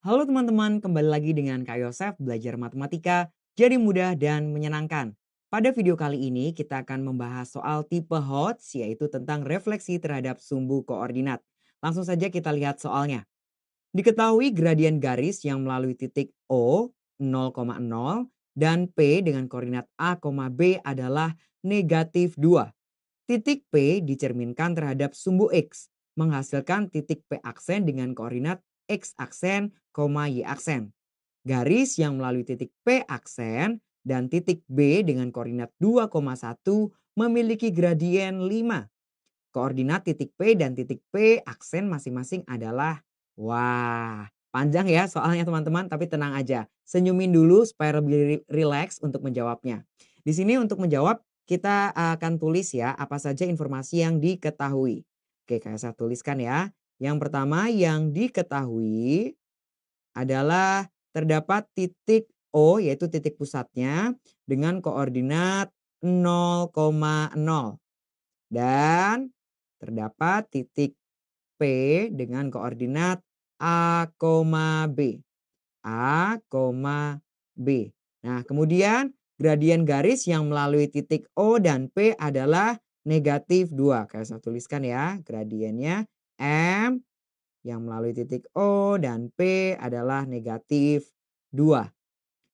Halo teman-teman, kembali lagi dengan Kak Yosef belajar matematika jadi mudah dan menyenangkan. Pada video kali ini kita akan membahas soal tipe HOTS yaitu tentang refleksi terhadap sumbu koordinat. Langsung saja kita lihat soalnya. Diketahui gradien garis yang melalui titik O 0,0 dan P dengan koordinat A, B adalah negatif 2. Titik P dicerminkan terhadap sumbu X, menghasilkan titik P aksen dengan koordinat X aksen, Y aksen. Garis yang melalui titik P aksen dan titik B dengan koordinat 2,1 memiliki gradien 5. Koordinat titik P dan titik P aksen masing-masing adalah, wah, panjang ya soalnya teman-teman, tapi tenang aja. Senyumin dulu supaya lebih rileks untuk menjawabnya. Di sini untuk menjawab kita akan tulis ya apa saja informasi yang diketahui. Oke, kayak saya tuliskan ya. Yang pertama yang diketahui adalah terdapat titik O yaitu titik pusatnya dengan koordinat 0,0 dan terdapat titik P dengan koordinat A, B. A, B. Nah, kemudian gradien garis yang melalui titik O dan P adalah negatif 2. Kayak saya tuliskan ya, gradiennya M yang melalui titik O dan P adalah negatif 2.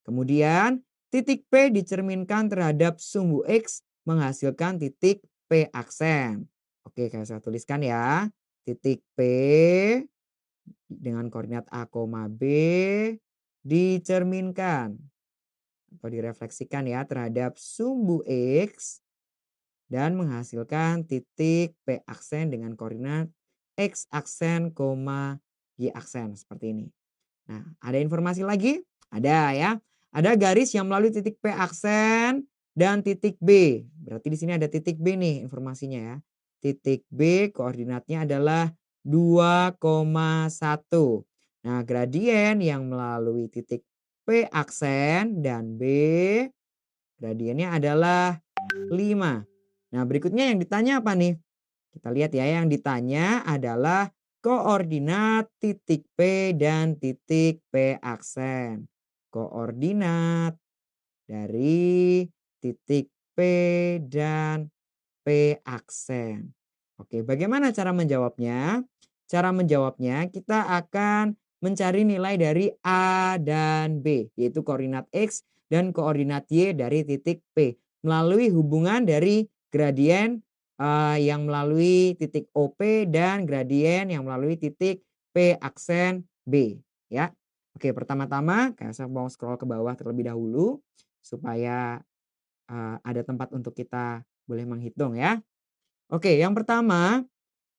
Kemudian titik P dicerminkan terhadap sumbu X menghasilkan titik P aksen. Oke, kayak saya tuliskan ya. Titik P dengan koordinat A, B dicerminkan atau direfleksikan ya terhadap sumbu X dan menghasilkan titik P aksen dengan koordinat X aksen, Y aksen seperti ini. Nah, ada informasi lagi? Ada ya. Ada garis yang melalui titik P aksen dan titik B. Berarti di sini ada titik B nih informasinya ya. Titik B koordinatnya adalah 2,1. Nah, gradien yang melalui titik P aksen dan B gradiennya adalah 5. Nah, berikutnya yang ditanya apa nih? Kita lihat ya, yang ditanya adalah koordinat titik P dan titik P aksen. Koordinat dari titik P dan P aksen. Oke, bagaimana cara menjawabnya? Cara menjawabnya kita akan mencari nilai dari A dan B, yaitu koordinat X dan koordinat Y dari titik P melalui hubungan dari gradien yang melalui titik OP dan gradien yang melalui titik P aksen B ya. Oke, pertama-tama saya mau scroll ke bawah terlebih dahulu supaya ada tempat untuk kita boleh menghitung ya. Oke, yang pertama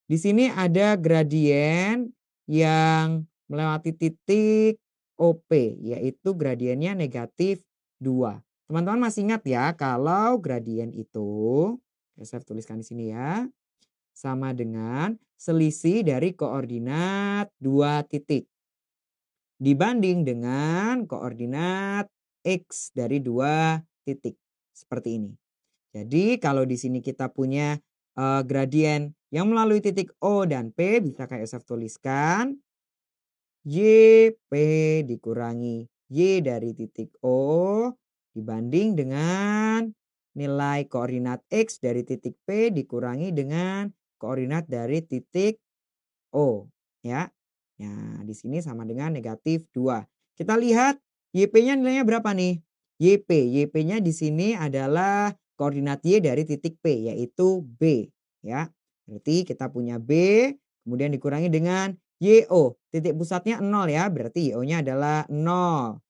di sini ada gradien yang melewati titik OP yaitu gradiennya negatif 2. Teman-teman masih ingat ya kalau gradien itu, saya tuliskan di sini ya, sama dengan selisih dari koordinat 2 titik dibanding dengan koordinat X dari 2 titik. Seperti ini. Jadi kalau di sini kita punya gradien yang melalui titik O dan P bisa kayak saya tuliskan YP dikurangi Y dari titik O dibanding dengan nilai koordinat X dari titik P dikurangi dengan koordinat dari titik O ya. Nah, di sini sama dengan negatif 2. Kita lihat YP-nya nilainya berapa nih? YP-nya di sini adalah koordinat Y dari titik P yaitu B ya. Berarti kita punya B kemudian dikurangi dengan YO. Titik pusatnya 0 ya, berarti YO-nya adalah 0.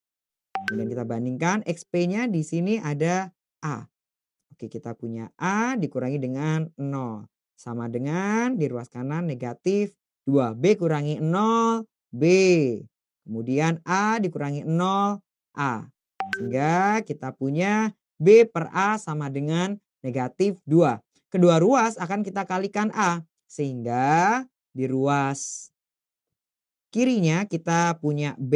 Kemudian kita bandingkan XP-nya di sini ada A. Oke, kita punya A dikurangi dengan 0. Sama dengan di ruas kanan negatif 2. B kurangi 0, B. Kemudian A dikurangi 0, A. Sehingga kita punya B per A sama dengan negatif 2. Kedua ruas akan kita kalikan A. Sehingga di ruas kirinya kita punya B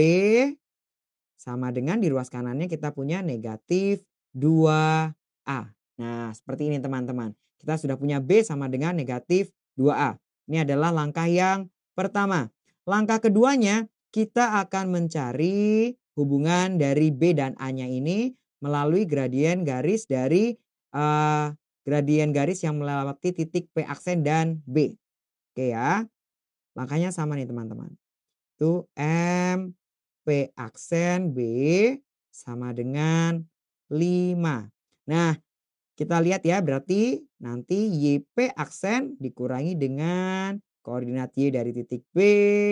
sama dengan di ruas kanannya kita punya negatif 2A. Nah, seperti ini teman-teman. Kita sudah punya B sama dengan negatif 2A. Ini adalah langkah yang pertama. Langkah keduanya kita akan mencari hubungan dari B dan A-nya ini melalui gradien garis dari gradien garis yang melewati titik P aksen dan B. Oke ya. Langkahnya sama nih teman-teman. Itu M P aksen B sama dengan 5. Nah, kita lihat ya, berarti nanti YP aksen dikurangi dengan koordinat Y dari titik B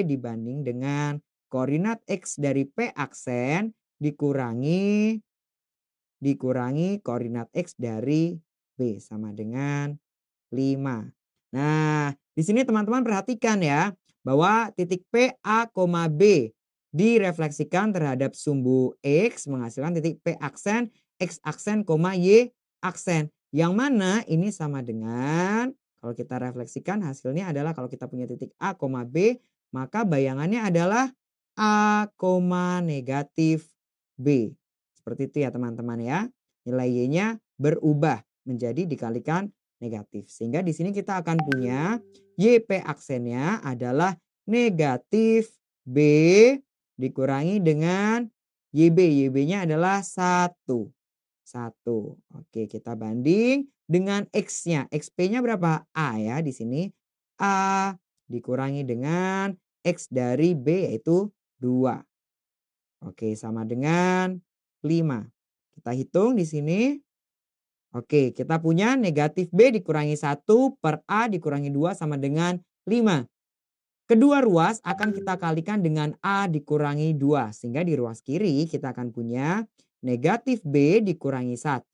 dibanding dengan koordinat X dari P aksen dikurangi koordinat X dari B sama dengan 5. Nah, di sini teman-teman perhatikan ya, bahwa titik P, A, B direfleksikan terhadap sumbu X menghasilkan titik P aksen, X aksen, Y aksen. Yang mana ini sama dengan, kalau kita refleksikan hasilnya adalah kalau kita punya titik A, B, maka bayangannya adalah A, negatif B. Seperti itu ya teman-teman ya. Nilai Y-nya berubah menjadi dikalikan negatif. Sehingga di sini kita akan punya YP aksennya adalah negatif B dikurangi dengan YB. YB-nya adalah 1. Oke, kita banding dengan X-nya. XP-nya berapa? A ya di sini. A dikurangi dengan X dari B yaitu 2. Oke, sama dengan 5. Kita hitung di sini. Oke, kita punya negatif B dikurangi 1 per A dikurangi 2 sama dengan 5. Kedua ruas akan kita kalikan dengan A dikurangi 2. Sehingga di ruas kiri kita akan punya negatif B dikurangi 1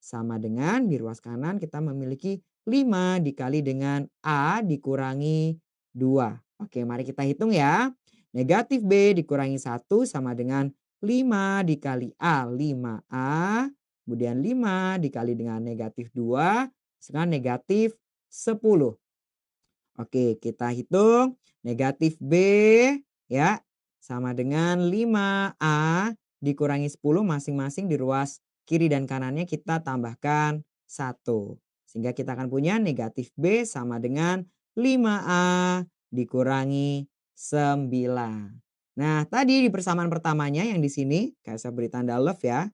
sama dengan di ruas kanan kita memiliki 5 dikali dengan A dikurangi 2. Oke, mari kita hitung ya. Negatif B dikurangi 1 sama dengan 5 dikali A, 5A. Kemudian 5 dikali dengan negatif 2, sekarang negatif 10. Oke, kita hitung negatif B ya sama dengan 5A dikurangi 10 masing-masing di ruas kiri dan kanannya kita tambahkan 1. Sehingga kita akan punya negatif B sama dengan 5A dikurangi 9. Nah, tadi di persamaan pertamanya yang di sini kayak saya beri tanda love ya.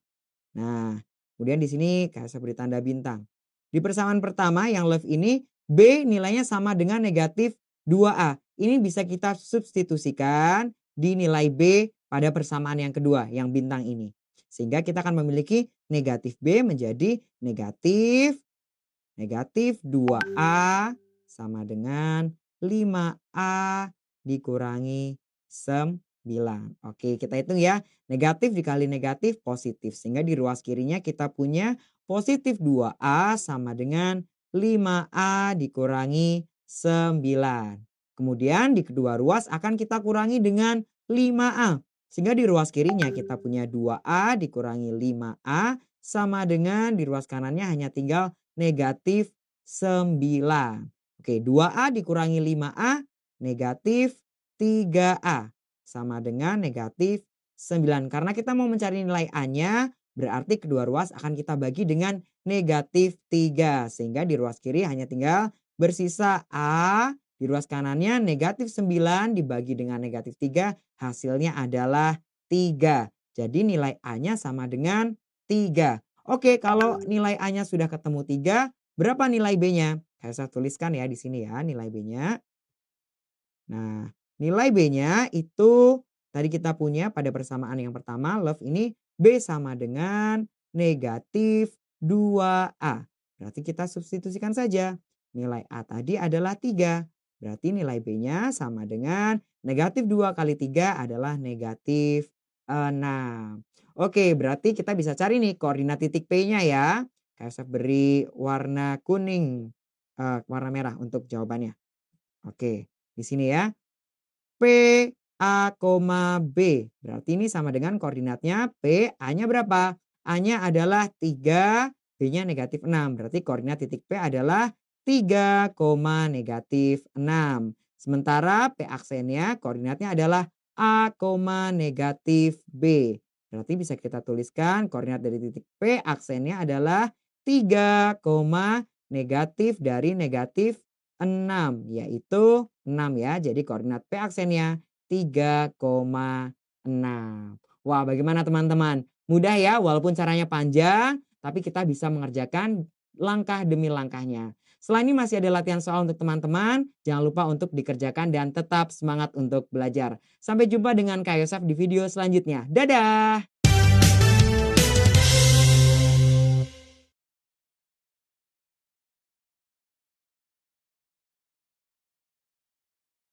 Nah, kemudian di sini saya beri tanda bintang. Di persamaan pertama yang love ini B nilainya sama dengan negatif 2A. Ini bisa kita substitusikan di nilai B pada persamaan yang kedua yang bintang ini. Sehingga kita akan memiliki negatif B menjadi negatif 2A sama dengan 5A dikurangi 9. Oke, kita hitung ya. Negatif dikali negatif positif. Sehingga di ruas kirinya kita punya positif 2A sama dengan 5A dikurangi 9. Kemudian di kedua ruas akan kita kurangi dengan 5A. Sehingga di ruas kirinya kita punya 2A dikurangi 5A sama dengan di ruas kanannya hanya tinggal negatif 9. Oke, 2A dikurangi 5A negatif 3A sama dengan negatif 9. Karena kita mau mencari nilai A-nya, berarti kedua ruas akan kita bagi dengan negatif 3. Sehingga di ruas kiri hanya tinggal bersisa A, di ruas kanannya negatif 9 dibagi dengan negatif 3, hasilnya adalah 3. Jadi nilai A-nya sama dengan 3. Oke, kalau nilai A-nya sudah ketemu 3, berapa nilai B-nya? Saya tuliskan ya di sini ya nilai B-nya. Nah, nilai B-nya itu tadi kita punya pada persamaan yang pertama love ini B sama dengan negatif 2A. Berarti kita substitusikan saja. Nilai A tadi adalah 3. Berarti nilai B-nya sama dengan negatif 2 kali 3 adalah negatif 6. Oke, berarti kita bisa cari nih koordinat titik P-nya ya. Saya beri warna kuning, warna merah untuk jawabannya. Oke, di sini ya. P, A, B. Berarti ini sama dengan koordinatnya P, A-nya berapa? A-nya adalah 3, B-nya negatif 6. Berarti koordinat titik P adalah 3, negatif 6. Sementara P aksennya koordinatnya adalah A, negatif B. Berarti bisa kita tuliskan koordinat dari titik P aksennya adalah 3, negatif dari negatif 6 yaitu 6 ya. Jadi koordinat P aksennya 3,6. Wah, bagaimana teman-teman? Mudah ya, walaupun caranya panjang, tapi kita bisa mengerjakan langkah demi langkahnya. Setelah ini masih ada latihan soal untuk teman-teman. Jangan lupa untuk dikerjakan dan tetap semangat untuk belajar. Sampai jumpa dengan Kak Yosef di video selanjutnya. Dadah!